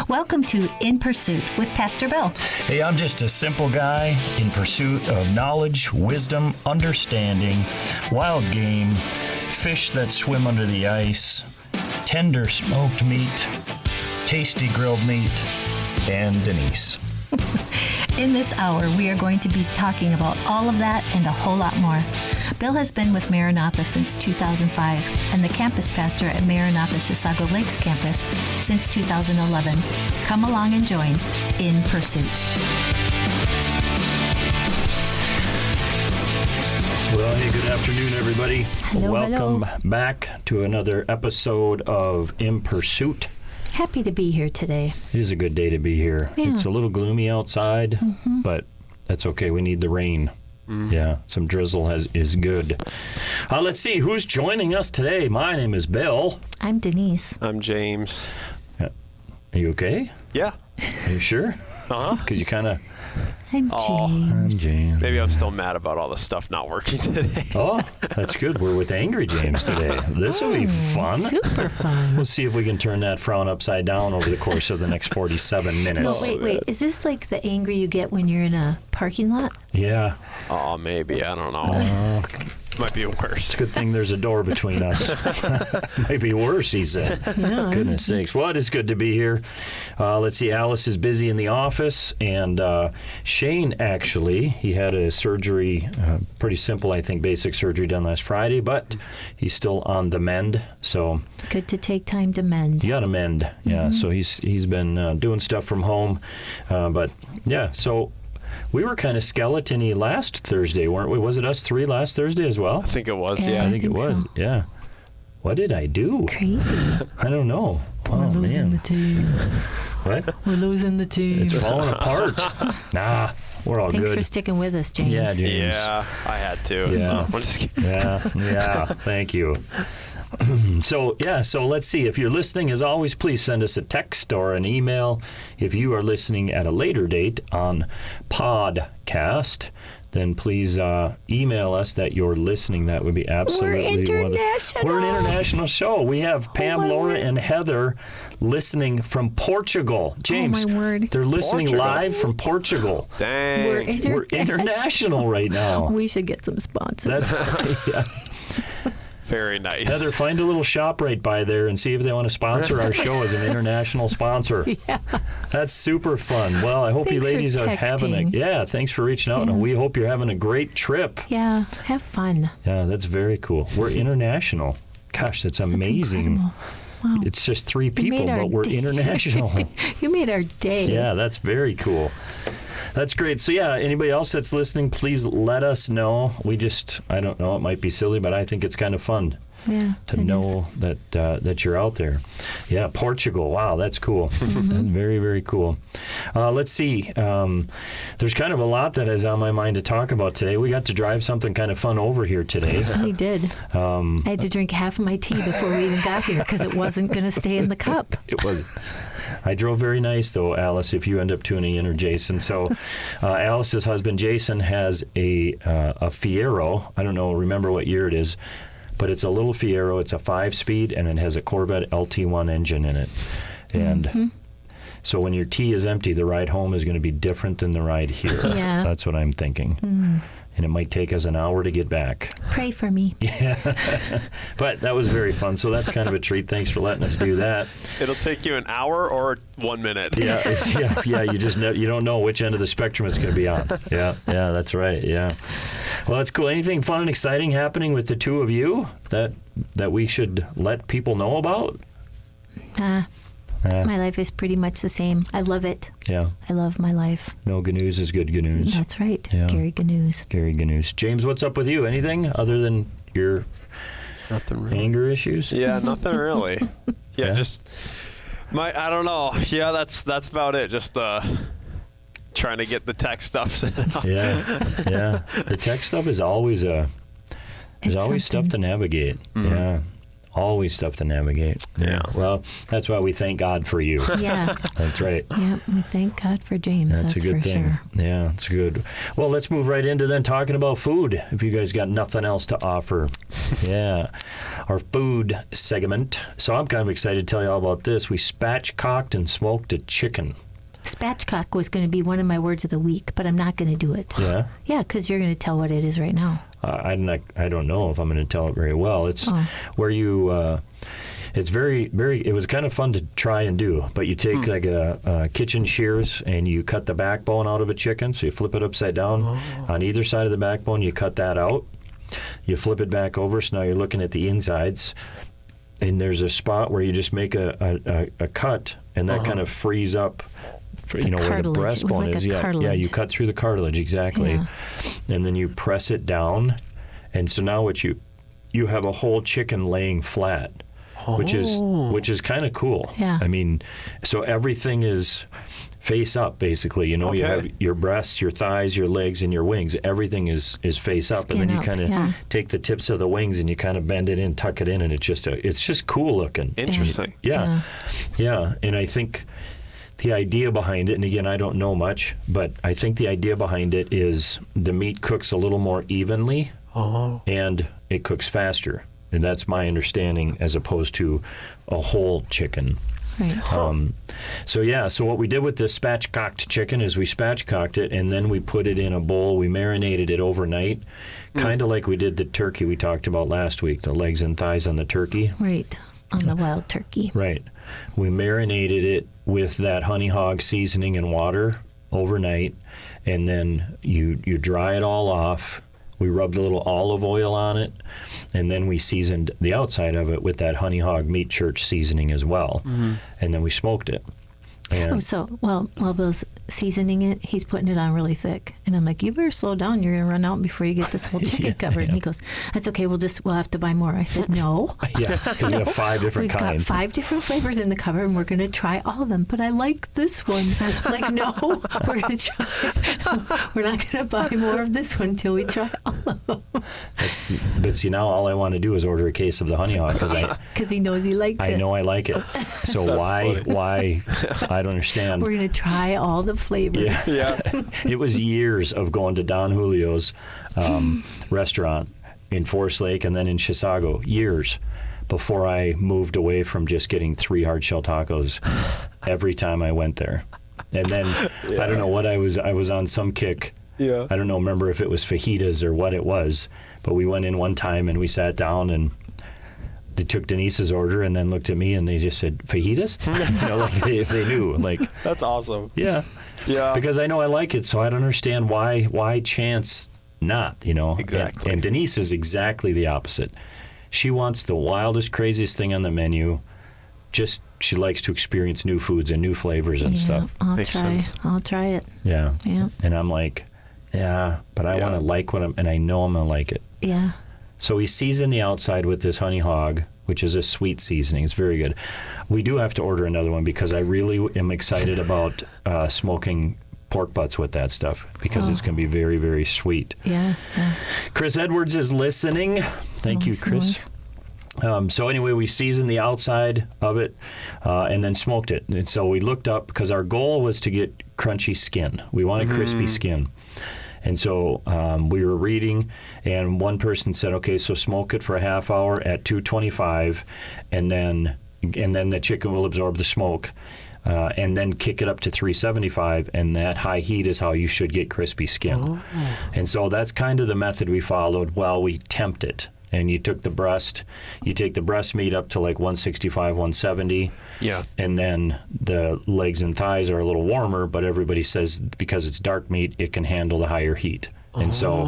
Welcome to In Pursuit with Pastor Bill. Hey, I'm just a simple guy in pursuit of knowledge, wisdom, understanding, wild game, fish that swim under the ice, tender smoked meat, tasty grilled meat, and Denise. In this hour, we are going to be talking about all of that and a whole lot more. Bill has been with Maranatha since 2005 and the campus pastor at Maranatha Chisago Lakes campus since 2011. Come along and join In Pursuit. Well, hey, good afternoon, everybody. Hello, Welcome hello. back to another episode of In Pursuit. Happy to be here today. It is a good day to be here. Yeah. It's a little gloomy outside, but that's okay. We need the rain. Yeah, some drizzle is good. Let's see who's joining us today. My name is Bill. I'm Denise. I'm James. Are you okay? Yeah. Are you sure? Uh-huh. Because you kind of... I'm Oh, James. I'm James. Maybe I'm still mad about all the stuff not working today. Oh, that's good. We're with Angry James today. This will be fun. Super fun. We'll see if we can turn that frown upside down over the course of the next 47 No, minutes. wait. Is this like the angry you get when you're in a parking lot? Yeah. Oh, maybe. I don't know. Might be worse. Good thing there's a door between us. Might be worse, he said. Yeah. Goodness sakes. Well, it is good to be here. Let's see. Alice is busy in the office, and Shane, actually, he had a surgery, pretty simple, I think, basic surgery done last Friday, but he's still on the mend, so Good to take time to mend. you got to mend. Yeah, so he's been doing stuff from home, but yeah, so we were kind of skeleton-y last Thursday, weren't we? Was it us three last Thursday as well? I think it was, Yeah. yeah. I think it think was. so. Yeah. What did I do? Crazy. I don't know. Oh, man. team. What? We're losing the team. It's falling apart. Nah, we're all Thanks good. for sticking with us, James. Yeah, James. Yeah, I had to. Yeah. So I'm just kidding. Yeah, thank you. So let's see. If you're listening, as always, please send us a text or an email. If you are listening at a later date on podcast, then please email us that you're listening. That would be absolutely international. We're an international show. We have Pam, my Laura, word. and Heather listening from Portugal. James, my word. they're listening Portugal. live from Portugal. Dang. We're international right now. We should get some sponsors. That's yeah. Very nice. Heather, find a little shop right by there and see if they want to sponsor our show as an international sponsor. Yeah. That's super fun. Well, I hope Thanks you for ladies are having a... texting. Yeah, thanks for reaching out. And we hope you're having a great trip. Yeah. Have fun. Yeah, that's very cool. We're international. Gosh, that's amazing. Incredible. Wow. It's just three You people, made our but we're day. international. You made our day. Yeah, that's very cool. That's great. So yeah, anybody else that's listening, please let us know. I don't know, it might be silly, but I think it's kind of fun Yeah. to it know that you're out there. Yeah, Portugal. Wow, that's cool. That's very, very cool. Let's see. There's kind of a lot that is on my mind to talk about today. We got to drive something kind of fun over here today. is. We did. I had to drink half of my tea before we even got here because it wasn't going to stay in the cup. It was. I drove very nice, though, Alice, if you end up tuning in, or Jason. So Alice's husband, Jason, has a Fiero. I don't know, remember what year it is, but it's a little Fiero. It's a 5-speed, and it has a Corvette LT1 engine in it. And so when your tea is empty, the ride home is going to be different than the ride here. Yeah. That's what I'm thinking. And it might take us an hour to get back. Pray for me. But that was very fun, so that's kind of a treat. Thanks for letting us do that. It'll take you an hour or 1 minute. Yeah, you just you don't know which end of the spectrum it's going to be on. Yeah, that's right. Yeah. Well, that's cool. Anything fun and exciting happening with the two of you that we should let people know about? My life is pretty much the same. I love it. Yeah. I love my life. No GNUs is good GNUs. That's right. Yeah. Gary Gnews. Gary GNUs. James, what's up with you? Anything other than your Nothing really. anger issues? Yeah, nothing really. Yeah. Just I don't know. Yeah, that's about it. Just trying to get the tech stuff set up. Yeah. The tech stuff is always there's It's always stuff something. to navigate. Yeah. Always stuff to navigate. Yeah. Well, that's why we thank God for you. Yeah. That's right. Yeah. We thank God for James. That's a good for thing. sure. Yeah, it's good. Well, let's move right into then talking about food. If you guys got nothing else to offer. Yeah. Our food segment. So I'm kind of excited to tell you all about this. We spatchcocked and smoked a chicken. Spatchcock was going to be one of my words of the week, but I'm not going to do it. Yeah? Yeah, because you're going to tell what it is right now. I don't know if I'm going to tell it very well. It's where you... it's very, very... It was kind of fun to try and do, but you take like a kitchen shears and you cut the backbone out of a chicken, so you flip it upside down. On either side of the backbone, you cut that out. You flip it back over, so now you're looking at the insides. And there's a spot where you just make a cut, and that kind of frees up... where the breastbone is. Yeah, you cut through the cartilage, exactly. Yeah. And then you press it down, and so now what you have a whole chicken laying flat, which is kind of cool. Yeah. I mean, so everything is face up, basically. You know, you have your breasts, your thighs, your legs, and your wings. Everything is face up, Skin and then you up, kind of take the tips of the wings and you kind of bend it in, tuck it in, and it's just cool looking. Interesting. Yeah. And I think the idea behind it, and again, I don't know much, but I think the idea behind it is the meat cooks a little more evenly, and it cooks faster. And that's my understanding, as opposed to a whole chicken. Right. So what we did with the spatchcocked chicken is we spatchcocked it, and then we put it in a bowl. We marinated it overnight, kind of like we did the turkey we talked about last week, the legs and thighs on the turkey. Right, on the wild turkey. Right. We marinated it with that honey hog seasoning and water overnight, and then you dry it all off. We rubbed a little olive oil on it, and then we seasoned the outside of it with that honey hog meat church seasoning as well. And then we smoked it. And While Bill's seasoning it, he's putting it on really thick. And I'm like, you better slow down. You're going to run out before you get this whole chicken covered. And he goes, that's okay. We'll have to buy more. I said, no. Yeah, because we have 5 different We've kinds. got 5 different flavors in the cupboard, and we're going to try all of them. But I like this one. Like, no, we're going to try. We're not going to buy more of this one until we try all of them. But see, now all I want to do is order a case of the honey hog because he knows he likes it. I know I like it. So why? I don't understand. We're going to try all the flavors. Yeah. It was years of going to Don Julio's restaurant in Forest Lake and then in Chisago, years before I moved away from just getting 3 hard shell tacos every time I went there. And then I don't know what I was on some kick. Yeah. I don't know, remember if it was fajitas or what it was, but we went in one time and we sat down and they took Denise's order and then looked at me and they just said, fajitas? Like they knew. Like, that's awesome. Yeah. Because I know I like it, so I don't understand why chance not, Exactly. And Denise is exactly the opposite. She wants the wildest, craziest thing on the menu. Just, she likes to experience new foods and new flavors and stuff. I'll try it. Yeah. Yeah. And I'm like, yeah, but I want to like and I know I'm going to like it. Yeah. So we season the outside with this honey hog, which is a sweet seasoning. It's very good. We do have to order another one because I really am excited about smoking pork butts with that stuff because it's going to be very, very sweet. Yeah. Chris Edwards is listening. Thank you, Chris. So anyway, we seasoned the outside of it and then smoked it. And so we looked up because our goal was to get crunchy skin. We wanted crispy skin. And so we were reading, and one person said, okay, so smoke it for a half hour at 225, and then the chicken will absorb the smoke, and then kick it up to 375, and that high heat is how you should get crispy skin. And so that's kind of the method we followed while we tempt it. And you take the breast meat up to like 165, 170. Yeah. And then the legs and thighs are a little warmer, but everybody says because it's dark meat, it can handle the higher heat. And so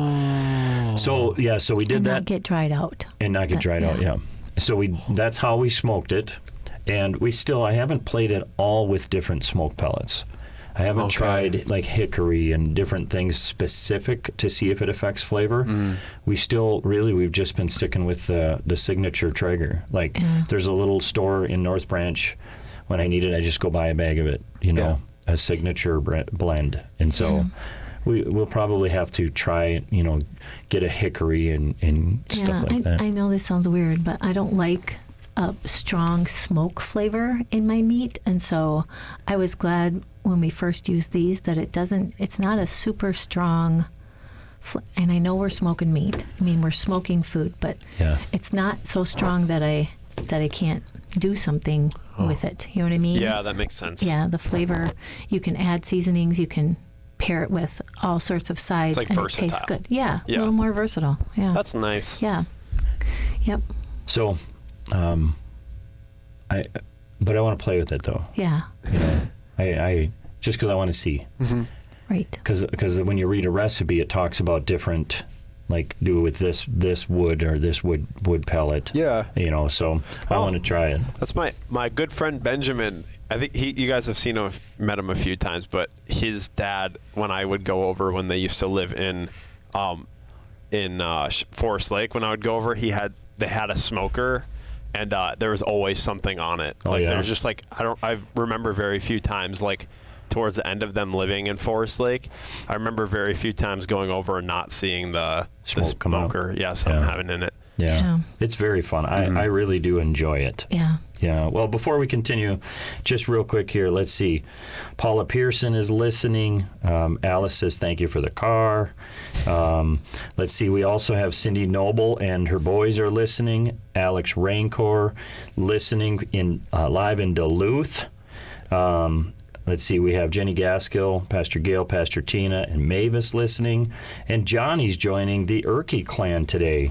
we did that. Not get dried out. And not get dried out, yeah. So that's how we smoked it. And I haven't played it all with different smoke pellets. I haven't tried like hickory and different things specific to see if it affects flavor. We've just been sticking with the signature Traeger. Like there's a little store in North Branch. When I need it, I just go buy a bag of it, a signature blend. And so we'll probably have to try, get a hickory and stuff like that. I know this sounds weird, but I don't like a strong smoke flavor in my meat. And so I was glad when we first used these that it's not a super strong and I know we're smoking meat. I mean, we're smoking food, but Yeah. it's not so strong that I can't do something with it. You know what I mean? Yeah, that makes sense. Yeah, the flavor. You can add seasonings. You can pair it with all sorts of sides, like and versatile. it tastes good. Yeah, Yeah. a little more versatile. Yeah. That's nice. yeah. Yep. So, but I want to play with it though. Yeah. You know, I just because I want to see. Right. Because when you read a recipe, it talks about different, like do with this wood or this wood pellet. Yeah. You know, so I want to try it. That's my good friend Benjamin. I think you guys have met him a few times, but his dad, when I would go over when they used to live in Forest Lake, when I would go over, they had a smoker, and there was always something on it. Oh, Like yeah. there was just like I remember very few times like towards the end of them living in Forest Lake. I remember very few times going over and not seeing the Smoke come out. smoker. Yeah, something Yeah. having in it. Yeah. Yeah. It's very fun. I really do enjoy it. Yeah. Yeah. Well, before we continue, just real quick here, let's see. Paula Pearson is listening. Alice says, thank you for the car. Let's see. We also have Cindy Noble and her boys are listening. Alex Rancor listening live in Duluth. Let's see. We have Jenny Gaskill, Pastor Gail, Pastor Tina, and Mavis listening. And Johnny's joining the Erkey clan today.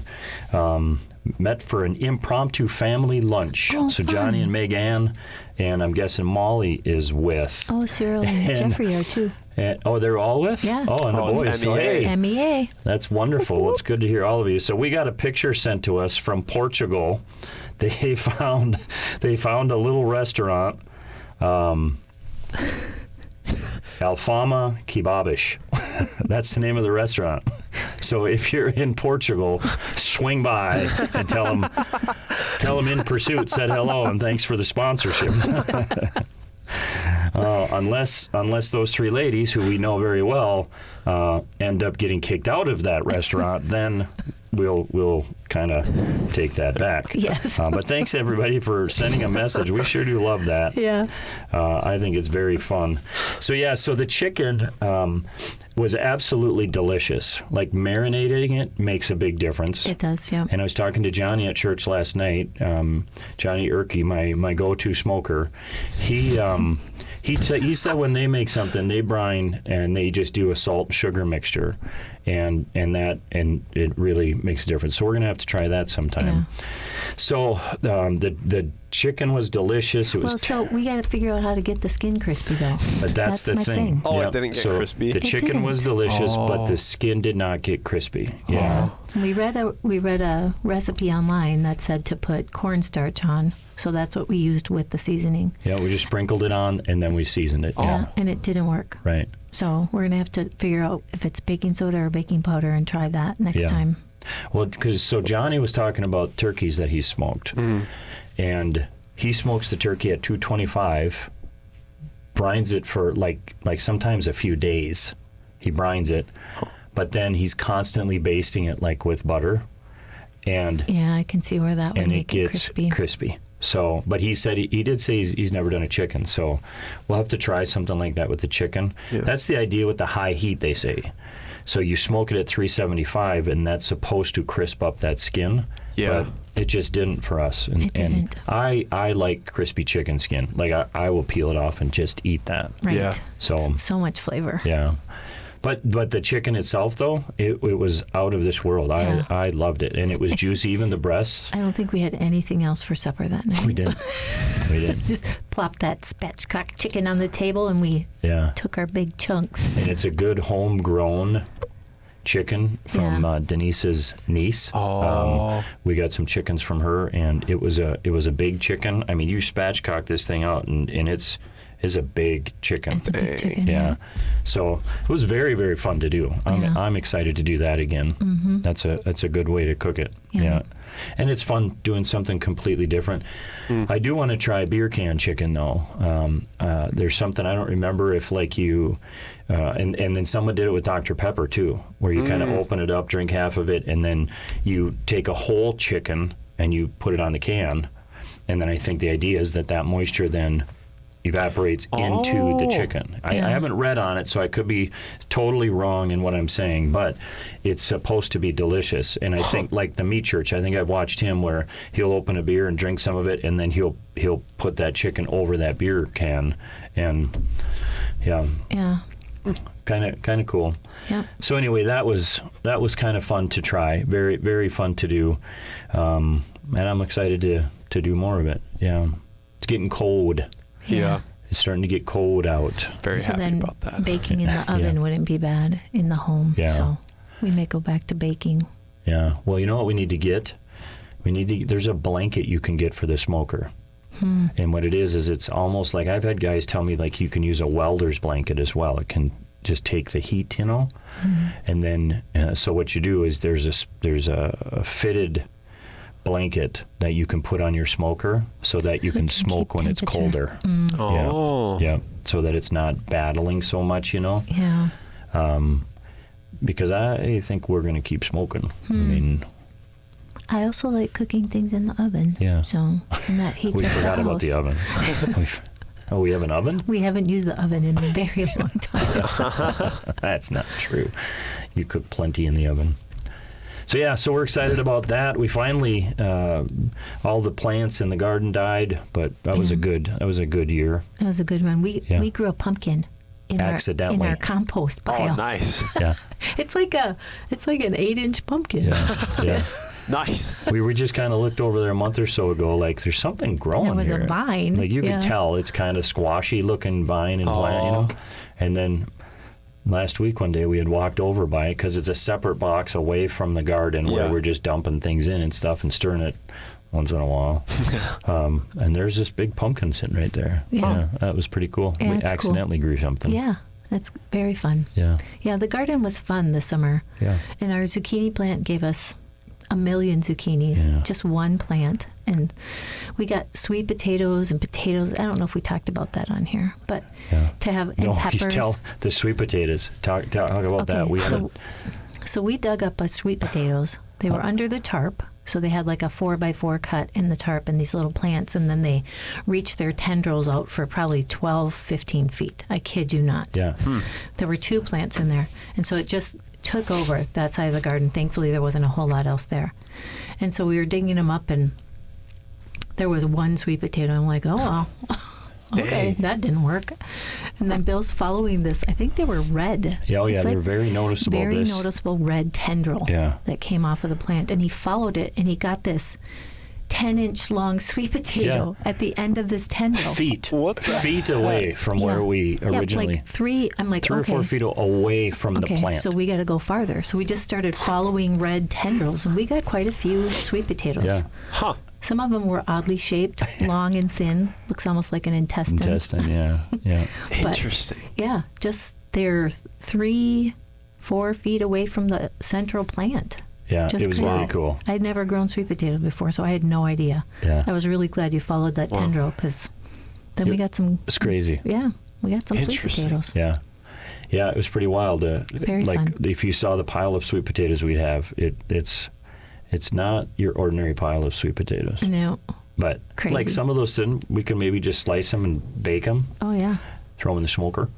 Met for an impromptu family lunch. Oh, so fun. Johnny and Megan, and I'm guessing Molly is with. Oh, Cyril and And- Jeffrey are too. And, they're all with? Yeah. Oh, and Oh, the it's boys. So, MEA. hey, MEA. that's wonderful. Well, it's good to hear all of you. So we got a picture sent to us from Portugal. They found a little restaurant, Alfama Kebabish. That's the name of the restaurant. So if you're in Portugal, swing by and tell them In Pursuit said hello and thanks for the sponsorship. Unless those three ladies, who we know very well, end up getting kicked out of that restaurant, then we'll kind of take that back. Yes. But thanks everybody for sending a message. We sure do love that. Yeah. I think it's very fun. So the chicken was absolutely delicious. Like marinating it makes a big difference. It does. Yeah. And I was talking to Johnny at church last night. Johnny Erkey, my go-to smoker. He said when they make something, they brine and they just do a salt and sugar mixture, and it really makes a difference. So we're gonna have to try that sometime. Yeah. So the chicken was delicious. It was. Well, so we got to figure out how to get the skin crispy, though. But that's the my thing. Oh, it didn't get crispy? The It chicken was didn't. delicious, but Oh. the skin did not get crispy. Yeah. We read a recipe online that said to put cornstarch on, so that's what we used with the seasoning. Yeah, we just sprinkled it on and then we seasoned it. Yeah. And it didn't work. Right. So we're gonna have to figure out if it's baking soda or baking powder and try that next Yeah. time. Well, so Johnny was talking about turkeys that he smoked, and he smokes the turkey at 225, brines it for like sometimes a few days. He brines it, but then he's constantly basting it like with butter, and Yeah, I can see where that would and it make it gets crispy. So, but he said he did say he's never done a chicken, so we'll have to try something like that with the chicken. Yeah. That's the idea with the high heat, they say. So you smoke it at 375, and that's supposed to crisp up that skin. Yeah. But it just didn't for us. And, It didn't. And I like crispy chicken skin. Like I will peel it off and just eat that. Right. Yeah. So So much flavor. yeah. But the chicken itself, though, it was out of this world. Yeah. I loved it, and it was juicy, even the breasts. I don't think we had anything else for supper that night. We didn't. We didn't. Just plopped that spatchcock chicken on the table and we Yeah. took our big chunks. And it's a good homegrown chicken from Yeah. Denise's niece. Oh. We got some chickens from her, and it was a big chicken. I mean, you spatchcock this thing out, and it's a big chicken. It's a big chicken. Yeah. So it was very, very fun to do. Yeah. I'm excited to do that again. Mm-hmm. That's a good way to cook it. Yeah. Yeah. And it's fun doing something completely different. I do want to try beer can chicken, though. There's something I don't remember if like you, and then someone did it with Dr. Pepper too, where you kind of open it up, drink half of it, and then you take a whole chicken and you put it on the can. And then I think the idea is that moisture then evaporates into the chicken. I haven't read on it, so I could be totally wrong in what I'm saying, but it's supposed to be delicious. And I think, like the Meat Church, I think I've watched him where he'll open a beer and drink some of it, and then he'll put that chicken over that beer can, and kind of cool. Yep. So anyway, that was kind of fun to try. Very, very fun to do, and I'm excited to do more of it. Yeah, it's getting cold. Yeah. It's starting to get cold out. Very So happy then about that. baking in the oven wouldn't be bad in the home. Yeah. So we may go back to baking. Yeah. Well, you know what we need to get? There's a blanket you can get for the smoker. And what it is it's almost like, I've had guys tell me, like, you can use a welder's blanket as well. It can just take the heat, and then so what you do is there's a fitted blanket that you can put on your smoker so that you can smoke keep when it's temperature. colder. Oh. Yeah, so that it's not battling so much, Yeah. because I think we're going to keep smoking. I mean, I also like cooking things in the oven. Yeah. So, and that heats we up forgot the about the house. oven. We have an oven? We haven't used the oven in a very long time. That's not true. You cook plenty in the oven. So we're excited about that. We finally, all the plants in the garden died, but that was a good year. That was a good one. We grew a pumpkin in Accidentally. our compost pile. Oh, nice. Yeah. It's like an 8-inch pumpkin. Yeah. Nice. We were just kind of looked over there a month or so ago, like, there's something growing There was here. a vine. Like, you could tell it's kind of squashy looking vine and plant, And then last week, one day, we had walked over by it because it's a separate box away from the garden where we're just dumping things in and stuff and stirring it once in a while. And there's this big pumpkin sitting right there. Yeah. That was pretty cool. Yeah, We it's cool. accidentally grew something. Yeah, that's very fun. Yeah. Yeah, the garden was fun this summer. Yeah. And our zucchini plant gave us 1 million zucchinis, just one plant. And we got sweet potatoes and potatoes. I don't know if we talked about that on here, but to have, and No, peppers. you tell the sweet potatoes. Talk about that. We haven't. So we dug up sweet potatoes. They were under the tarp. So they had like a 4x4 cut in the tarp and these little plants, and then they reached their tendrils out for probably 12, 15 feet. I kid you not. Yeah. There were 2 plants in there. And so it just took over that side of the garden. Thankfully, there wasn't a whole lot else there. And so we were digging them up, and there was 1 sweet potato. I'm like, oh, well, okay, that didn't work. And then Bill's following this. I think they were red. Yeah, It's they're like very noticeable. very noticeable red tendril that came off of the plant. And he followed it, and he got this 10-inch long sweet potato at the end of this tendril. Feet away from where we originally. Like 3. I'm like, 3 or 4 feet away from the plant. So we got to go farther. So we just started following red tendrils, and we got quite a few sweet potatoes. Yeah. Huh. Some of them were oddly shaped, long and thin. Looks almost like an intestine. Yeah. But, Interesting. yeah, just they're 3-4 feet away from the central plant. Yeah, Just it was crazy. very cool. I'd never grown sweet potato before, so I had no idea. Yeah. I was really glad you followed that tendril, because then we got some. It's crazy. Yeah, we got some sweet Interesting. potatoes. Yeah. Yeah, it was pretty wild. Very like fun. if you saw the pile of sweet potatoes we'd have, it's not your ordinary pile of sweet potatoes. No. But Crazy. like some of those, we can maybe just slice them and bake them, Oh yeah. throw them in the smoker.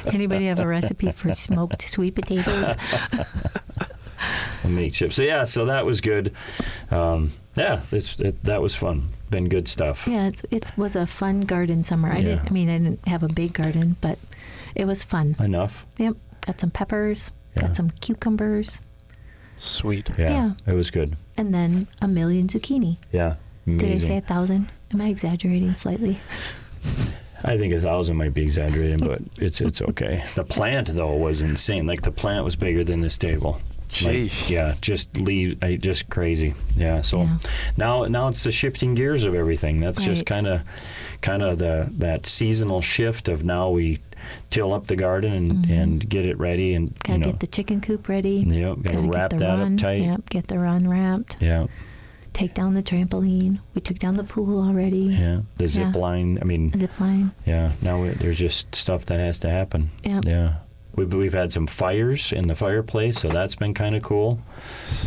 Anybody have a recipe for smoked sweet potatoes? And make chips. So that was good. That was fun. Been good stuff. Yeah, it was a fun garden summer. I didn't have a big garden, but it was fun. Enough. Yep. Got some peppers, Yeah. got some cucumbers, Sweet. Yeah. It was good. and then 1 million zucchini. Yeah. Amazing. Did I say 1,000? Am I exaggerating slightly? I think 1,000 might be exaggerating, but it's okay. The plant though was insane. Like the plant was bigger than this table. Jeez. Just crazy. Yeah. So now it's the shifting gears of everything. That's just kind of that seasonal shift of now we till up the garden and get it ready and Gotta get the chicken coop ready. Yep. Gotta wrap get the that run. up tight. Yep. Get the run wrapped. Yeah. Take down the trampoline. We took down the pool already. Yeah. The zip line. I mean. Zip line. Yeah. Now there's just stuff that has to happen. Yep. Yeah. We've had some fires in the fireplace, so that's been kind of cool.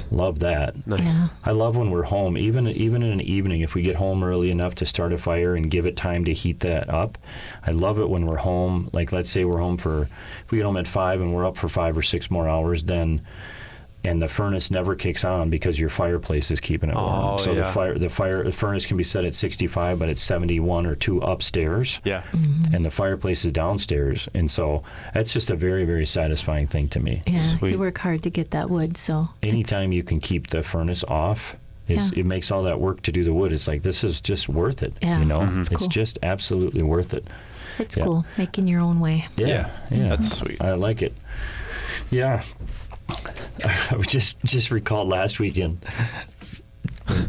Love that. Nice. Yeah. I love when we're home, even in an evening, if we get home early enough to start a fire and give it time to heat that up. I love it when we're home. Like, let's say if we get home at 5 and we're up for 5 or 6 more hours, and the furnace never kicks on because your fireplace is keeping it warm. Oh, So yeah. the furnace can be set at 65, but it's 71 or 2 upstairs. Yeah. And the fireplace is downstairs. And so that's just a very, very satisfying thing to me. Yeah, Sweet. you work hard to get that wood, so Anytime you can keep the furnace off, it makes all that work to do the wood. It's like, this is just worth it. Yeah, You know, it's it's cool. just absolutely worth it. it's Yeah. cool making your own way. Yeah. That's sweet. I like it. Yeah. I just recalled last weekend,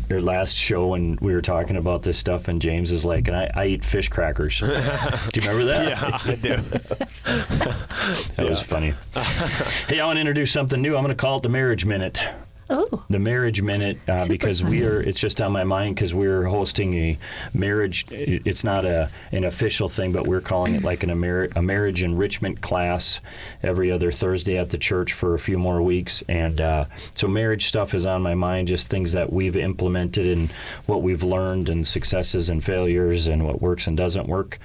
or last show, when we were talking about this stuff, and James is like, and I eat fish crackers. Do you remember that? Yeah, I do. That was funny. Hey, I want to introduce something new. I'm going to call it the Marriage Minute. Oh, The Marriage Minute, because fun. it's just on my mind because we're hosting a marriage. It's not an official thing, but we're calling it like a marriage enrichment class every other Thursday at the church for a few more weeks. And so marriage stuff is on my mind, just things that we've implemented and what we've learned, and successes and failures, and what works and doesn't work.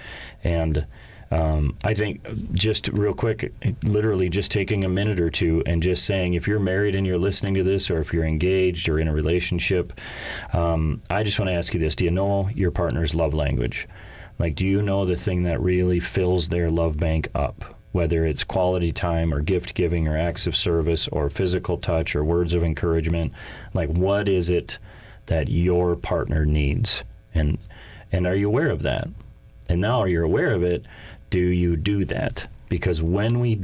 And I think, just real quick, literally just taking a minute or two and just saying, if you're married and you're listening to this, or if you're engaged or in a relationship, I just want to ask you this. Do you know your partner's love language? Like, do you know the thing that really fills their love bank up? Whether it's quality time or gift giving or acts of service or physical touch or words of encouragement. Like, what is it that your partner needs? And are you aware of that? And now you're aware of it, do you do that? Because when we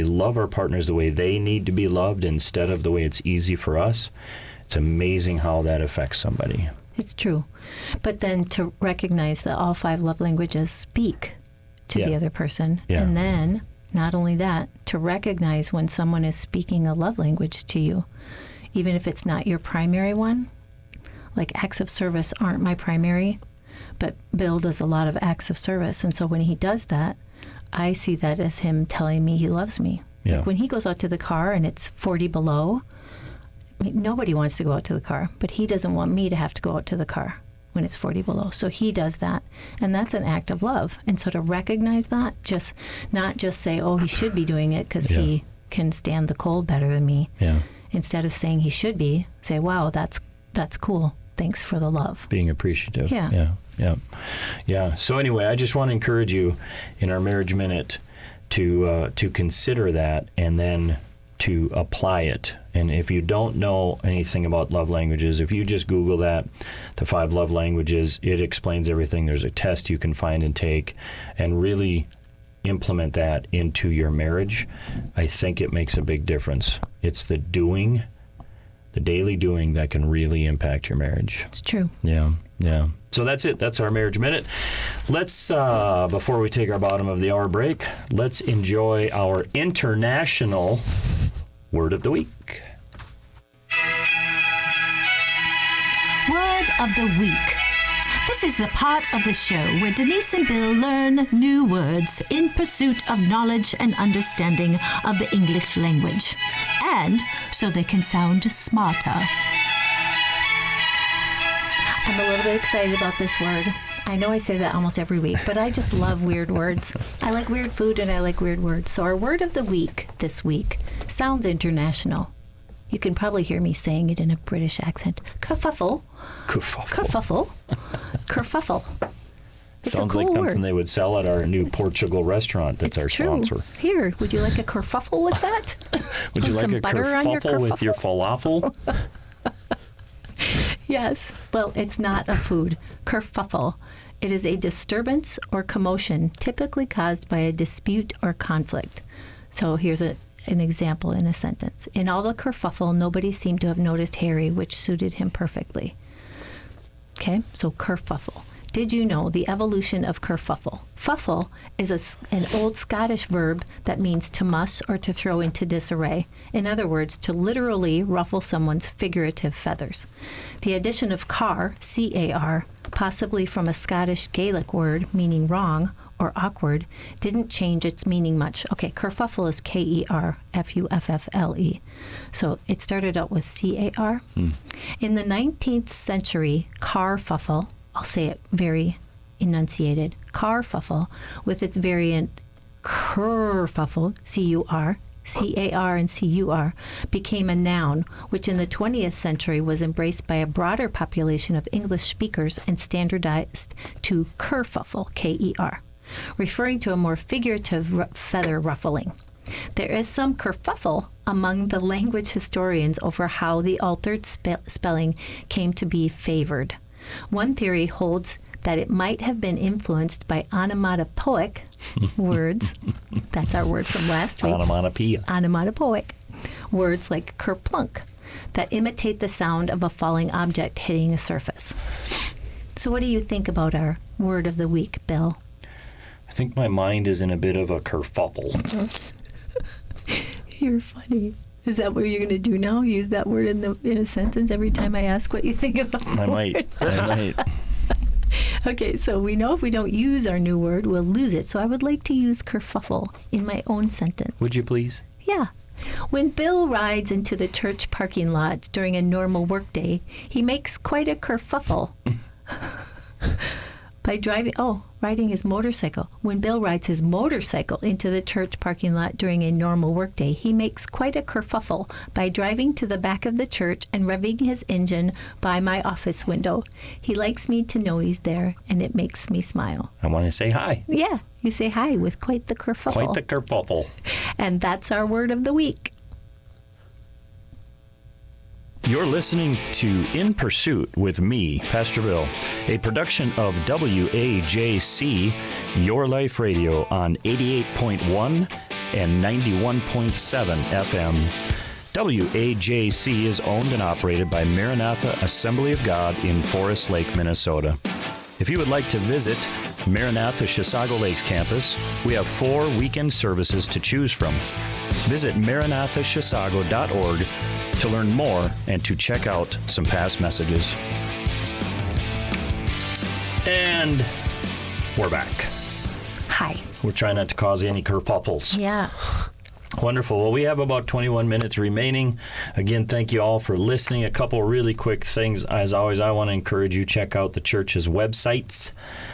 love our partners the way they need to be loved instead of the way it's easy for us, it's amazing how that affects somebody. it's true. But then to recognize that all 5 love languages speak to the Yeah. other person. Yeah. And then, not only that, to recognize when someone is speaking a love language to you, even if it's not your primary one. Like, acts of service aren't my primary, but Bill does a lot of acts of service. And so when he does that, I see that as him telling me he loves me. Yeah. Like, when he goes out to the car and it's 40 below, I mean, nobody wants to go out to the car, but he doesn't want me to have to go out to the car when it's 40 below. So he does that. And that's an act of love. And so to recognize that, not just say, oh, he should be doing it because Yeah. he can stand the cold better than me. Yeah. Instead of saying he should be, say, wow, that's cool. Thanks for the love. Being appreciative. Yeah. Yeah. So anyway, I just want to encourage you in our Marriage Minute to consider that, and then to apply it. And if you don't know anything about love languages, if you just Google that, the 5 love languages, it explains everything. There's a test you can find and take, and really implement that into your marriage. I think it makes a big difference. It's the daily doing that can really impact your marriage. It's true. Yeah. So that's it. That's our Marriage Minute. Let's, before we take our bottom of the hour break, let's enjoy our international Word of the Week. Word of the Week. This is the part of the show where Denise and Bill learn new words in pursuit of knowledge and understanding of the English language, and so they can sound smarter. I'm a little bit excited about this word. I know I say that almost every week, but I just love weird words. I like weird food and I like weird words. So our word of the week this week sounds international. You can probably hear me saying it in a British accent. Kerfuffle. Kerfuffle. Kerfuffle. It's Sounds a like cool something word. they would sell at our new Portugal restaurant that's It's our true. sponsor. Here, would you like a kerfuffle with that? Would you Put like some a butter on your kerfuffle with your falafel? Yes. Well, it's not a food. Kerfuffle. It is a disturbance or commotion typically caused by a dispute or conflict. So here's an example in a sentence. In all the kerfuffle, nobody seemed to have noticed Harry, which suited him perfectly. Okay, so kerfuffle. Did you know the evolution of kerfuffle? Fuffle is an old Scottish verb that means to muss or to throw into disarray. In other words, to literally ruffle someone's figurative feathers. The addition of car, C-A-R, possibly from a Scottish Gaelic word meaning wrong, or awkward didn't change its meaning much. Okay, kerfuffle is Kerfuffle. So it started out with CAR. In the 19th century, carfuffle, I'll say it very enunciated, carfuffle, with its variant kerfuffle, CUR, CAR and CUR, became a noun, which in the 20th century was embraced by a broader population of English speakers and standardized to kerfuffle, KER, referring to a more figurative feather ruffling. There is some kerfuffle among the language historians over how the altered spelling came to be favored. One theory holds that it might have been influenced by onomatopoeic words. That's our word from last week. Onomatopoeia. Onomatopoeic words like kerplunk that imitate the sound of a falling object hitting a surface. So what do you think about our word of the week, Bill? I think my mind is in a bit of a kerfuffle. You're funny. Is that what you're going to do now? Use that word in a sentence every time I ask what you think about the I might. Okay, so we know if we don't use our new word, we'll lose it. So I would like to use kerfuffle in my own sentence. Would you please? Yeah. When Bill rides into the church parking lot during a normal workday, he makes quite a kerfuffle by riding his motorcycle. When Bill rides his motorcycle into the church parking lot during a normal workday, he makes quite a kerfuffle by driving to the back of the church and revving his engine by my office window. He likes me to know he's there, and it makes me smile. I want to say hi. Yeah, you say hi with quite the kerfuffle. Quite the kerfuffle. And that's our word of the week. You're listening to In Pursuit with me, Pastor Bill, a production of WAJC, Your Life Radio on 88.1 and 91.7 FM. WAJC is owned and operated by Maranatha Assembly of God in Forest Lake, Minnesota. If you would like to visit Maranatha Chisago Lakes campus, we have 4 weekend services to choose from. Visit maranathachisago.org to learn more and to check out some past messages. And we're back. Hi. We're trying not to cause any kerfuffles. Yeah. Wonderful. Well, we have about 21 minutes remaining. Again, thank you all for listening. A couple really quick things. As always, I want to encourage you to check out the church's websites.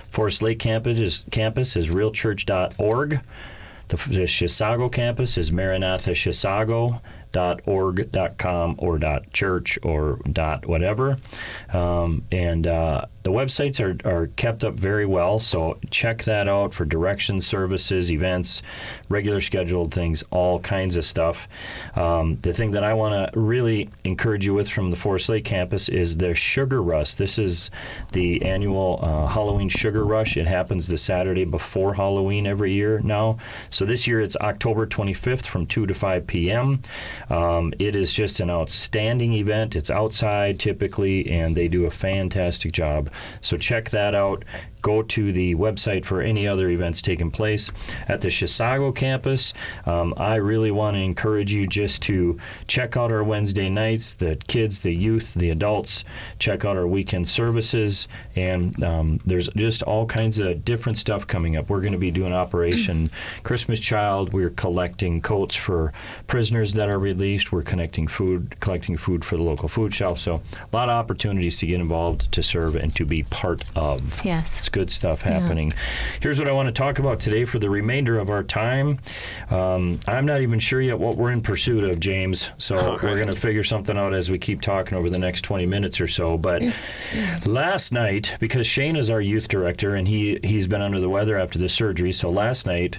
Forest Lake campus is realchurch.org. The Chisago campus is maranathachisago.org.com or .church or .whatever. The websites are kept up very well, so check that out for direction services, events, regular scheduled things, all kinds of stuff. The thing that I want to really encourage you with from the Forest Lake campus is the Sugar Rush. This is the annual Halloween Sugar Rush. It happens the Saturday before Halloween every year now. So this year it's October 25th from 2 to 5 p.m. It is just an outstanding event. It's outside typically, and they do a fantastic job. So check that out. Go to the website for any other events taking place. At the Chisago campus, I really want to encourage you just to check out our Wednesday nights, the kids, the youth, the adults. Check out our weekend services, and there's just all kinds of different stuff coming up. We're going to be doing Operation Christmas Child. We're collecting coats for prisoners that are released. We're collecting food for the local food shelf. So a lot of opportunities to get involved, to serve, and to be part of. Yes. It's good stuff happening. Yeah. Here's what I want to talk about today for the remainder of our time. I'm not even sure yet what we're in pursuit of, James. So we're going to figure something out as we keep talking over the next 20 minutes or so. But last night, because Shane is our youth director and he's been under the weather after the surgery, so last night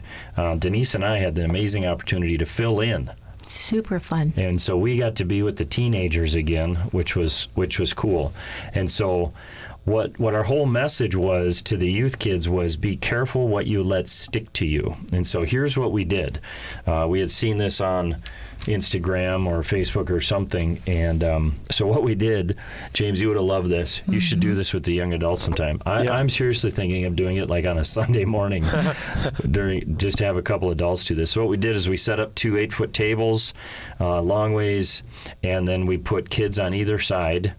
Denise and I had the amazing opportunity to fill in. Super fun. And so we got to be with the teenagers again, which was cool. And so what our whole message was to the youth kids was, be careful what you let stick to you. And so here's what we did. We had seen this on Instagram or Facebook or something, and so what we did, James, you would have loved this. You should do this with the young adults sometime. I'm seriously thinking of doing it like on a Sunday morning just to have a couple adults do this. So what we did is we set up 2 8-foot tables, long ways, and then we put kids on either side.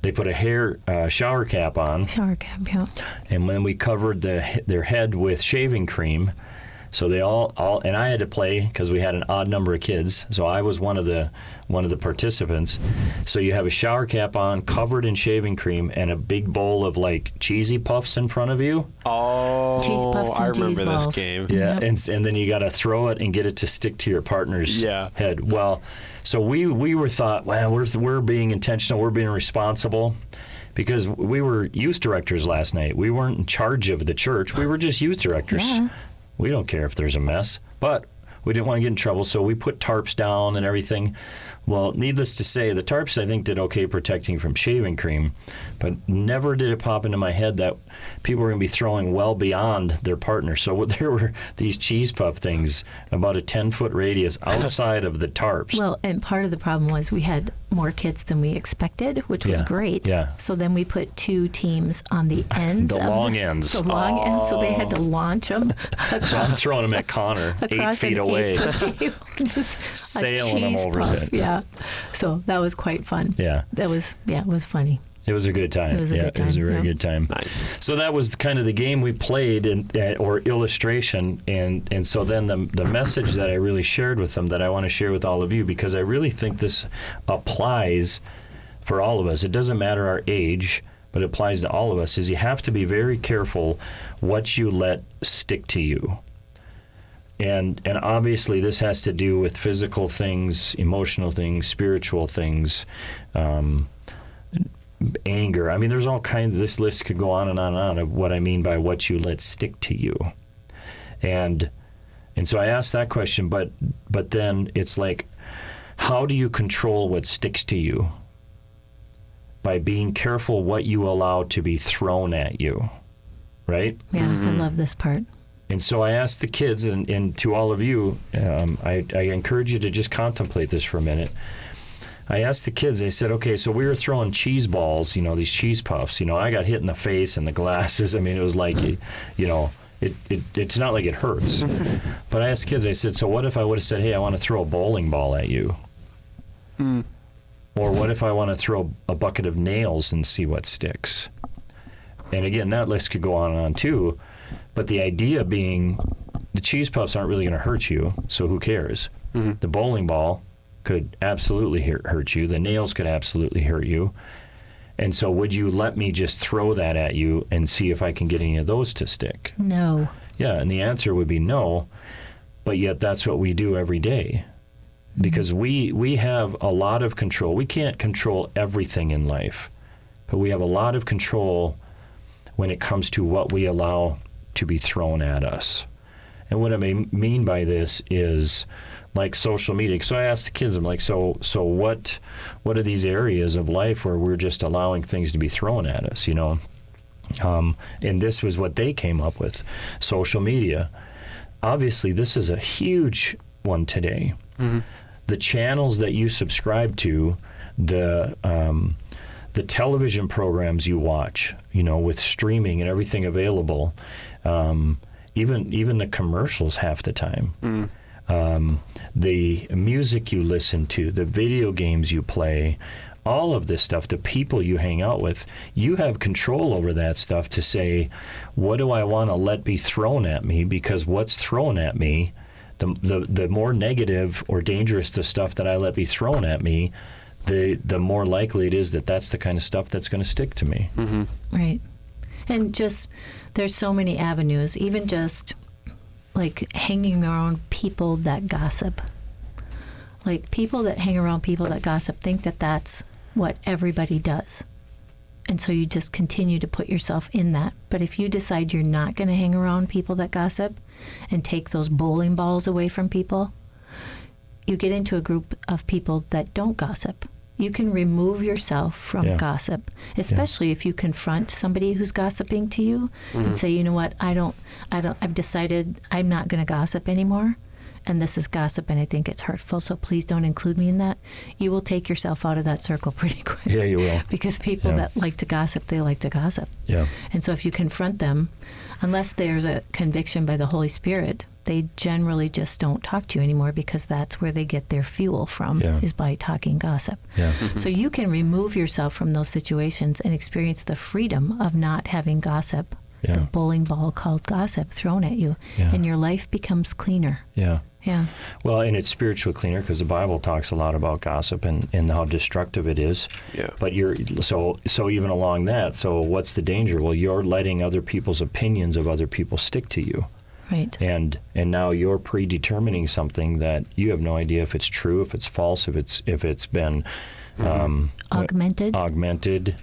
they put a shower cap on, Shower cap, yeah. and then we covered their head with shaving cream. So they all and I had to play because we had an odd number of kids. So I was one of the participants. So you have a shower cap on, covered in shaving cream, and a big bowl of like cheesy puffs in front of you. Oh, Cheese puffs and I remember cheese this balls. game. Yeah, Yep. and then you got to throw it and get it to stick to your partner's head. Well, so we were thought, well, we're being intentional, we're being responsible. Because we were youth directors last night. We weren't in charge of the church. We were just youth directors. Yeah. We don't care if there's a mess. But we didn't want to get in trouble, so we put tarps down and everything. Well, needless to say, the tarps, I think, did okay protecting from shaving cream. But never did it pop into my head that people were going to be throwing well beyond their partner. So there were these cheese puff things about a 10-foot radius outside of the tarps. Well, and part of the problem was we had more kids than we expected, which was Yeah, great. yeah. So then we put 2 teams on the ends. The of long ends. The long ends, so they had to launch them So I'm across, throwing them at Connor 8 across feet an away. 8-foot table. Just Sailing a 'em cheese over puff. it. Yeah. So that was quite fun. Yeah. It was funny. It was a good time. It was a good It was a time, very yeah. good time. Nice. So that was kind of the game we played, or illustration, and so then the message that I really shared with them that I want to share with all of you, because I really think this applies for all of us. It doesn't matter our age, but it applies to all of us, is you have to be very careful what you let stick to you. And obviously this has to do with physical things, emotional things, spiritual things, anger. I mean, there's all kinds. This list could go on and on and on of what I mean by what you let stick to you. And so I asked that question, but then it's like, how do you control what sticks to you? By being careful what you allow to be thrown at you, right? Yeah, I love this part. And so I asked the kids, and to all of you, I encourage you to just contemplate this for a minute. I asked the kids, I said, okay, so we were throwing cheese balls, these cheese puffs. I got hit in the face and the glasses. I mean, it was like, it's not like it hurts. But I asked the kids, I said, so what if I would have said, hey, I want to throw a bowling ball at you? Or what if I want to throw a bucket of nails and see what sticks? And again, that list could go on and on too. But the idea being, the cheese puffs aren't really going to hurt you, so who cares? The bowling ball could absolutely hurt you. The nails could absolutely hurt you. And so would you let me just throw that at you and see if I can get any of those to stick? No. Yeah, and the answer would be no, but yet that's what we do every day. Because we have a lot of control. We can't control everything in life, but we have a lot of control when it comes to what we allow to be thrown at us. And what I mean by this is like social media. So I asked the kids, I'm like, so what are these areas of life where we're just allowing things to be thrown at us, and this was what they came up with. Social media. Obviously, this is a huge one today. The channels that you subscribe to, the television programs you watch, with streaming and everything available, even the commercials half the time. The music you listen to, the video games you play, all of this stuff, the people you hang out with, you have control over that stuff to say, what do I want to let be thrown at me? Because what's thrown at me, the more negative or dangerous the stuff that I let be thrown at me, the more likely it is that that's the kind of stuff that's going to stick to me. Right. And just, there's so many avenues, even just like hanging around people that gossip. Like people that hang around people that gossip think that that's what everybody does. And so you just continue to put yourself in that. But if you decide you're not going to hang around people that gossip and take those bowling balls away from people, you get into a group of people that don't gossip. You can remove yourself from gossip, especially if you confront somebody who's gossiping to you and say, you know what, I've decided I'm not going to gossip anymore. And this is gossip and I think it's hurtful, so please don't include me in that. You will take yourself out of that circle pretty quick. Yeah, you will. Because people that like to gossip, they like to gossip. Yeah. And so if you confront them, unless there's a conviction by the Holy Spirit they generally just don't talk to you anymore because that's where they get their fuel from, Yeah. is by talking gossip. Yeah. So you can remove yourself from those situations and experience the freedom of not having gossip, Yeah. the bowling ball called gossip, thrown at you, Yeah. and your life becomes cleaner. Yeah. Yeah. Well, and it's spiritually cleaner because the Bible talks a lot about gossip and how destructive it is. Yeah. But so even along that, so what's the danger? Well, you're letting other people's opinions of other people stick to you. Right. And now you're predetermining something that you have no idea if it's true, if it's false, if it's been Augmented. augmented.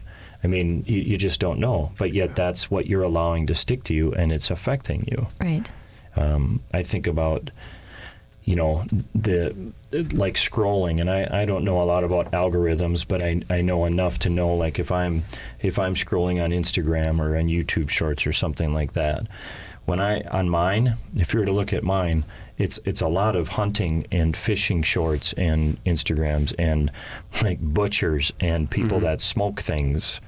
I mean, you just don't know. But yet that's what you're allowing to stick to you, and it's affecting you. Right. I think about, like scrolling, and I don't know a lot about algorithms, but I know enough to know, like if I'm scrolling on Instagram or on YouTube Shorts or something like that, on mine, if you were to look at mine, it's a lot of hunting and fishing shorts and Instagrams and like butchers and people that smoke things,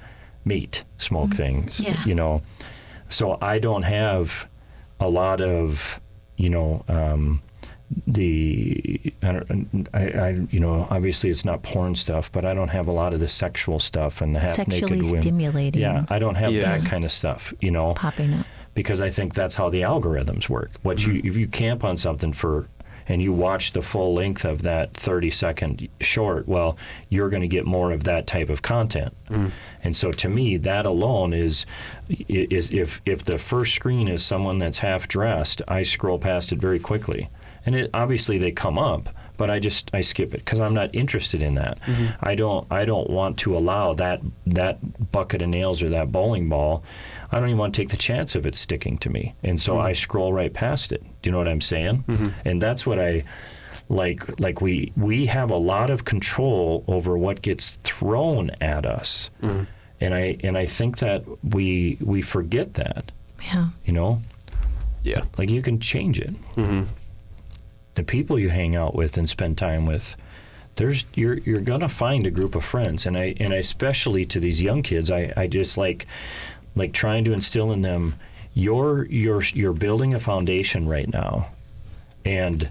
smoke things, Yeah. So I don't have a lot of, obviously it's not porn stuff, but I don't have a lot of the sexual stuff and the half-naked Sexually women. stimulating. Yeah, I don't have Yeah. that kind of stuff, Popping up. because I think that's how the algorithms work. If you camp on something and you watch the full length of that 30-second short, well, you're going to get more of that type of content. And so to me, that alone is if the first screen is someone that's half dressed, I scroll past it very quickly. And obviously they come up, but I skip it because I'm not interested in that. I don't want to allow that bucket of nails or that bowling ball. I don't even want to take the chance of it sticking to me, and so I scroll right past it. Do you know what I'm saying? And that's what I like. Like we have a lot of control over what gets thrown at us, and I think that we forget that. Yeah. Yeah. Like you can change it. The people you hang out with and spend time with, you're gonna find a group of friends, and I especially to these young kids, I just like trying to instill in them, you're building a foundation right now, and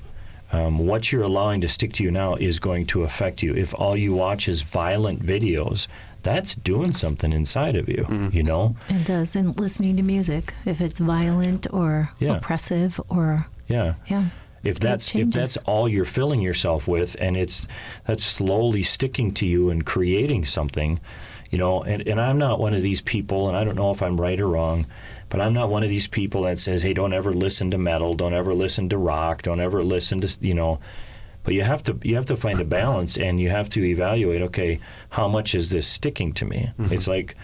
what you're allowing to stick to you now is going to affect you. If all you watch is violent videos, that's doing something inside of you, It does. And listening to music, if it's violent or oppressive or Yeah. If that's changes. all you're filling yourself with, and that's slowly sticking to you and creating something, and I'm not one of these people, and I don't know if I'm right or wrong, but I'm not one of these people that says, hey, don't ever listen to metal, don't ever listen to rock, don't ever listen to, but you have to find a balance, and you have to evaluate, okay, how much is this sticking to me? It's like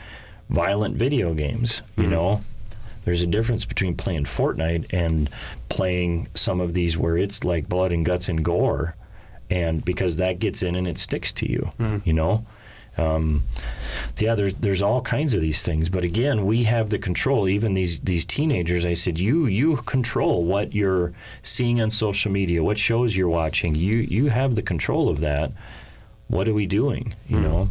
violent video games, There's a difference between playing Fortnite and playing some of these where it's like blood and guts and gore, and because that gets in and it sticks to you, there's all kinds of these things. But again, we have the control. Even these teenagers, I said, you control what you're seeing on social media, what shows you're watching. You have the control of that. What are we doing? Even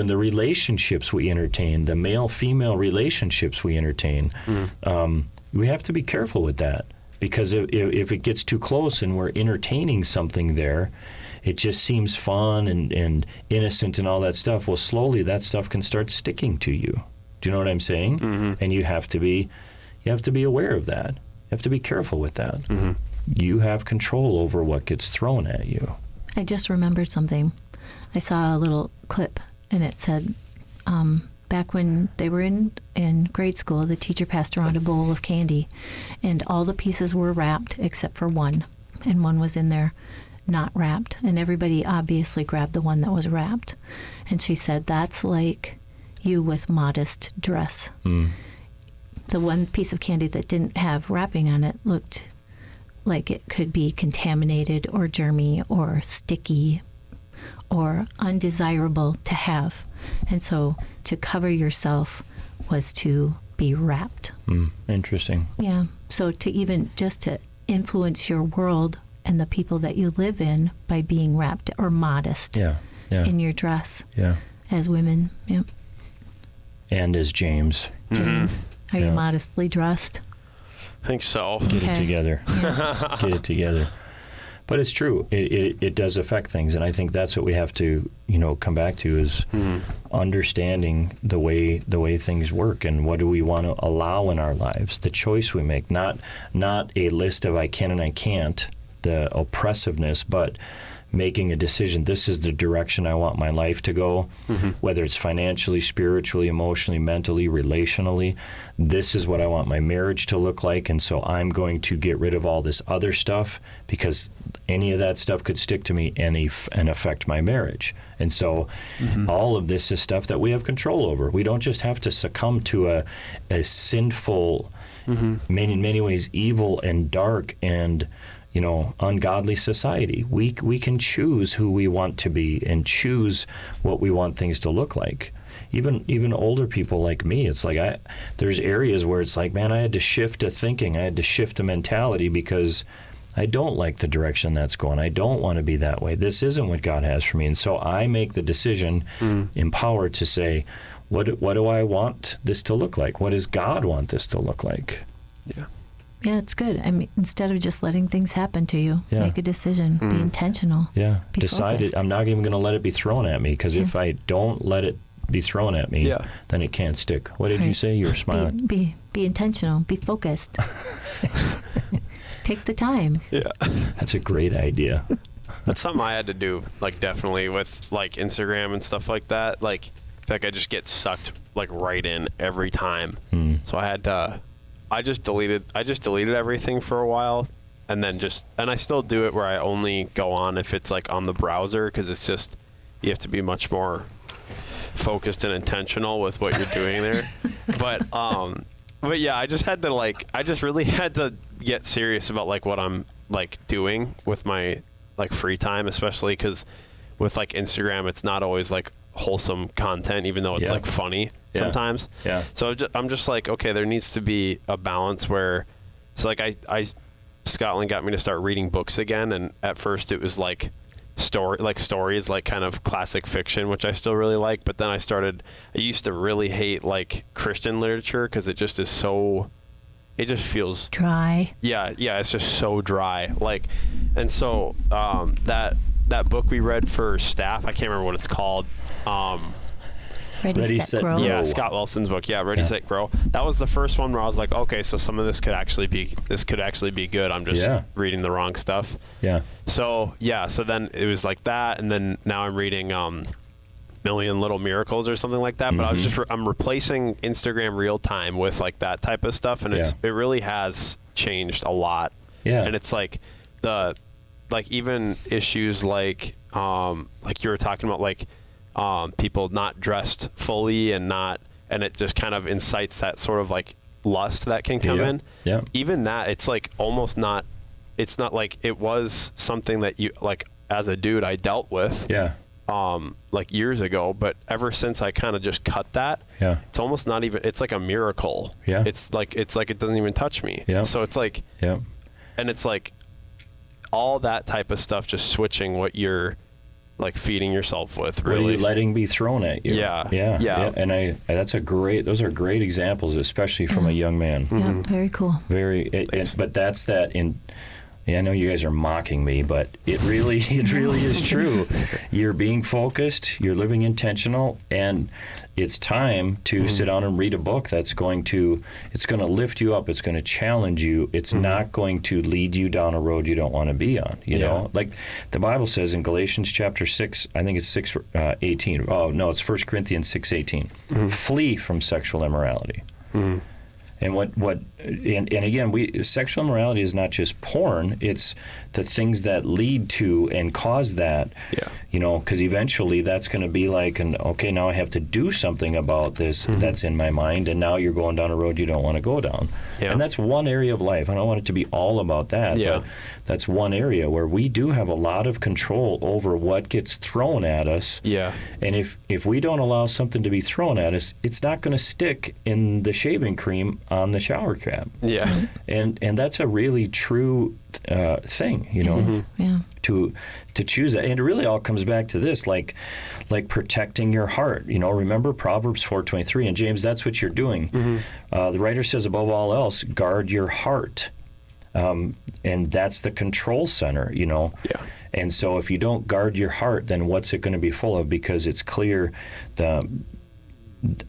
the relationships we entertain, the male-female relationships we entertain, we have to be careful with that, because if it gets too close and we're entertaining something there, it just seems fun and innocent and all that stuff. Well, slowly that stuff can start sticking to you. Do you know what I'm saying? And you have to be aware of that. You have to be careful with that. You have control over what gets thrown at you. I just remembered something. I saw a little clip, and it said, back when they were in grade school, the teacher passed around a bowl of candy, and all the pieces were wrapped except for one, and one was in there not wrapped, and everybody obviously grabbed the one that was wrapped. And she said, that's like you with modest dress. The one piece of candy that didn't have wrapping on it looked like it could be contaminated or germy or sticky or undesirable to have. And so to cover yourself was to be wrapped. Interesting. Yeah. So to even just to influence your world and the people that you live in by being wrapped or modest in your dress as women. Yeah. And as James. James, are you modestly dressed? I think so. Get Okay. it together. Get it together. But it's true. It does affect things, and I think that's what we have to, come back to is understanding the way things work and what do we want to allow in our lives, the choice we make, not a list of I can and I can't, the oppressiveness, but making a decision. This is the direction I want my life to go, whether it's financially, spiritually, emotionally, mentally, relationally. This is what I want my marriage to look like, and so I'm going to get rid of all this other stuff because any of that stuff could stick to me and affect my marriage. And so all of this is stuff that we have control over. We don't just have to succumb to a sinful, in many ways evil and dark and ungodly society. We can choose who we want to be and choose what we want things to look like. Even older people like me, it's like there's areas where it's like, man, I had to shift a thinking. I had to shift a mentality because I don't like the direction that's going. I don't want to be that way. This isn't what God has for me. And so I make the decision, empowered to say, what do I want this to look like? What does God want this to look like? Yeah. Yeah, it's good. I mean, instead of just letting things happen to you, Yeah. make a decision, be intentional. Yeah, Be decided. focused. I'm not even going to let it be thrown at me because if I don't let it be thrown at me, then it can't stick. What did you Right. say? You were smiling. Be intentional. Be focused. Take the time. Yeah. That's a great idea. That's something I had to do, like, definitely with, like, Instagram and stuff like that. Like, in fact, I just get sucked, like, right in every time. So I had to, I just deleted everything for a while, and then and I still do it where I only go on if it's, like, on the browser, because it's just, you have to be much more focused and intentional with what you're doing there. But yeah, I just really had to get serious about, like, what I'm, like, doing with my, like, free time, especially because with, like, Instagram, it's not always, like, wholesome content, even though it's like funny sometimes. Yeah. So I'm just like, okay, there needs to be a balance where, so, like, Scotland got me to start reading books again, and at first it was like stories, like kind of classic fiction, which I still really like. But then I used to really hate, like, Christian literature because it just is so, it just feels Dry. yeah, it's just so dry. Like, and so that book we read for staff, I can't remember what it's called. Ready, set, grow. Yeah, Scott Wilson's book. Yeah, Ready, Set, Grow. That was the first one where I was like, okay, so some of this could actually be good. I'm just reading the wrong stuff. Yeah. So then it was like that, and then now I'm reading Million Little Miracles or something like that. But I'm replacing Instagram real time with, like, that type of stuff, and it really has changed a lot. Yeah. And it's like even issues like you were talking about, like, people not dressed fully and it just kind of incites that sort of, like, lust that can come in. Yeah. Even that, it's like almost not, it's not like it was something that you, like, as a dude I dealt with. Yeah. Like, years ago, but ever since I kind of just cut that, it's almost not even, it's like a miracle. Yeah. It's like it doesn't even touch me. Yeah. So it's like, Yeah. and it's like all that type of stuff, just switching what you're, like, feeding yourself with, really. What are you letting be thrown at you? Yeah. Yeah. And those are great examples, especially from a young man. Yeah, very cool. But that's that I know you guys are mocking me, but it really is true. You're being focused, you're living intentional, and it's time to sit down and read a book it's going to lift you up, it's going to challenge you, it's not going to lead you down a road you don't want to be on, you know? Like the Bible says in Galatians chapter 6, I think it's 6:18. Oh, no, it's 1 Corinthians 6:18. Flee from sexual immorality. And and again, sexual immorality is not just porn; it's the things that lead to and cause that. Yeah. You know, because eventually that's going to be like, okay, now I have to do something about this that's in my mind, and now you're going down a road you don't want to go down. Yeah. And that's one area of life. I don't want it to be all about that. Yeah. But that's one area where we do have a lot of control over what gets thrown at us. Yeah. And if we don't allow something to be thrown at us, it's not going to stick in the shaving cream on the shower cap. Yeah. And that's a really true thing, you know, Yeah. to choose that. And it really all comes back to this, like protecting your heart. You know, remember Proverbs 4:23, and James, that's what you're doing. The writer says, above all else, guard your heart. And that's the control center, you know. Yeah. And so if you don't guard your heart, then what's it going to be full of? Because it's clear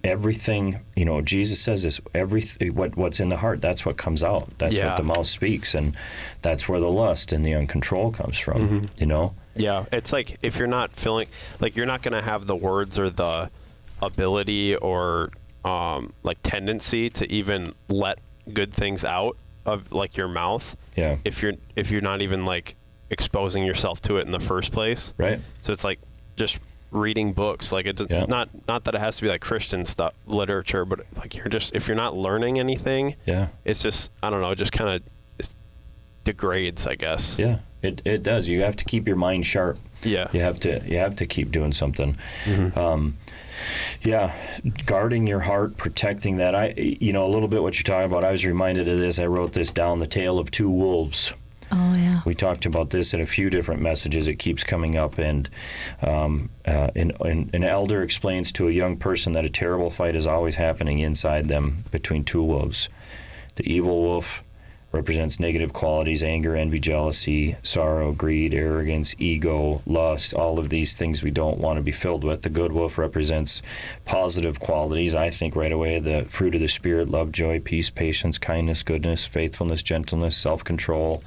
everything, you know, Jesus says this, what's in the heart, that's what comes out. That's what the mouth speaks, and that's where the lust and the uncontrol comes from, you know? Yeah, it's like if you're not feeling, like you're not going to have the words or the ability or like tendency to even let good things out of like your mouth. Yeah. If you're not even like exposing yourself to it in the first place. Right. So it's like just reading books, like it does, not that it has to be like Christian stuff, literature, but like if you're not learning anything, it's just, I don't know, it just kind of degrades, I guess. Yeah, it does. You have to keep your mind sharp. Yeah. You have to keep doing something. Guarding your heart, protecting that. A little bit what you're talking about, I was reminded of this. I wrote this down, the tale of two wolves. Oh, yeah. We talked about this in a few different messages. It keeps coming up, and an elder explains to a young person that a terrible fight is always happening inside them between two wolves. The evil wolf represents negative qualities: anger, envy, jealousy, sorrow, greed, arrogance, ego, lust, all of these things we don't want to be filled with. The good wolf represents positive qualities. I think right away the fruit of the Spirit: love, joy, peace, patience, kindness, goodness, faithfulness, gentleness, self-control.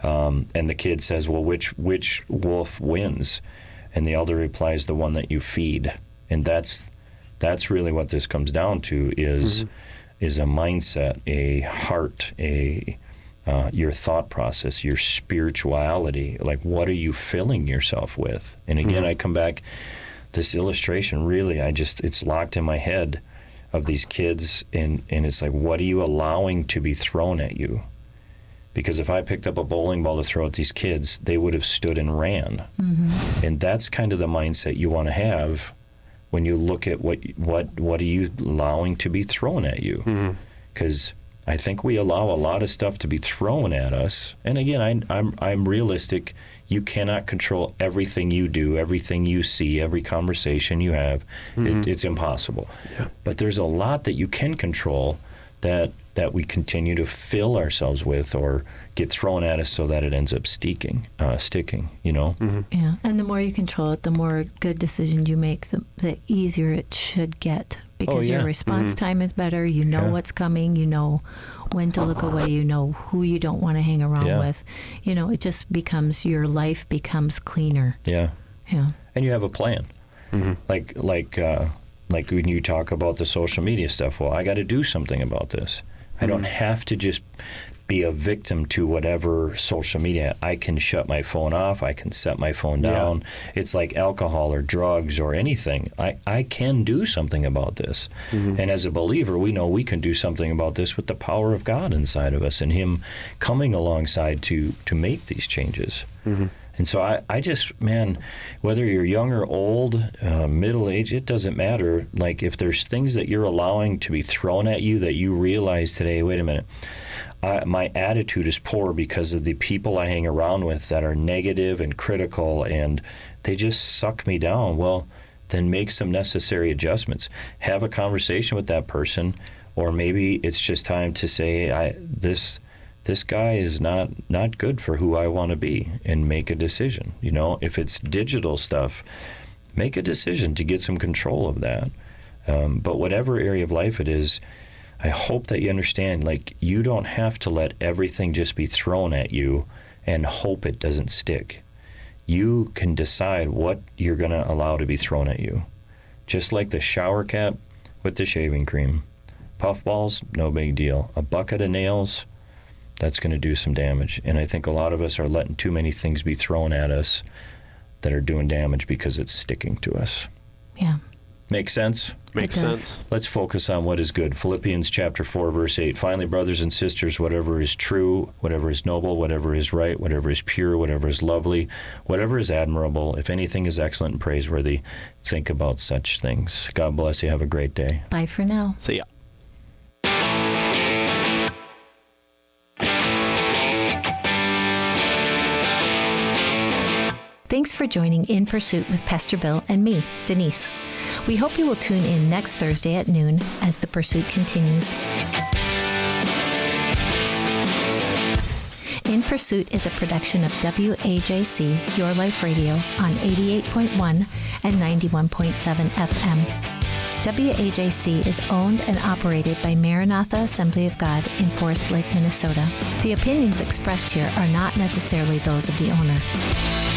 And the kid says, well, which wolf wins? And the elder replies, the one that you feed. And that's really what this comes down to, is a mindset, a heart, your thought process, your spirituality. Like, what are you filling yourself with? And again, I come back, this illustration, really, it's locked in my head of these kids, and it's like, what are you allowing to be thrown at you? Because if I picked up a bowling ball to throw at these kids, they would have stood and ran. And that's kind of the mindset you want to have when you look at what are you allowing to be thrown at you. Because I think we allow a lot of stuff to be thrown at us. And again, I'm realistic. You cannot control everything you do, everything you see, every conversation you have. It's impossible. Yeah. But there's a lot that you can control that we continue to fill ourselves with or get thrown at us so that it ends up sticking, you know? Yeah, and the more you control it, the more good decisions you make, the easier it should get, because your response time is better. You know what's coming. You know when to look away. You know who you don't want to hang around with. You know, it just becomes, your life becomes cleaner. Yeah. Yeah. And you have a plan. Like when you talk about the social media stuff, well, I got to do something about this. I don't have to just be a victim to whatever social media. I can shut my phone off. I can set my phone down. It's like alcohol or drugs or anything. I can do something about this. And as a believer, we know we can do something about this with the power of God inside of us and Him coming alongside to make these changes. And so I just, man, whether you're young or old, middle-aged, it doesn't matter. Like, if there's things that you're allowing to be thrown at you that you realize today, wait a minute, my attitude is poor because of the people I hang around with that are negative and critical, and they just suck me down. Well, then make some necessary adjustments. Have a conversation with that person, or maybe it's just time to say, this guy is not good for who I want to be, and make a decision. You know, if it's digital stuff, make a decision to get some control of that. But whatever area of life it is, I hope that you understand, like, you don't have to let everything just be thrown at you and hope it doesn't stick. You can decide what you're going to allow to be thrown at you. Just like the shower cap with the shaving cream. Puffballs, no big deal. A bucket of nails, that's going to do some damage. And I think a lot of us are letting too many things be thrown at us that are doing damage because it's sticking to us. Yeah. Make sense? Makes sense. Let's focus on what is good. Philippians chapter 4, verse 8. Finally, brothers and sisters, whatever is true, whatever is noble, whatever is right, whatever is pure, whatever is lovely, whatever is admirable, if anything is excellent and praiseworthy, think about such things. God bless you. Have a great day. Bye for now. See ya. Thanks for joining In Pursuit with Pastor Bill and me, Denise. We hope you will tune in next Thursday at noon as the pursuit continues. In Pursuit is a production of WAJC, Your Life Radio, on 88.1 and 91.7 FM. WAJC is owned and operated by Maranatha Assembly of God in Forest Lake, Minnesota. The opinions expressed here are not necessarily those of the owner.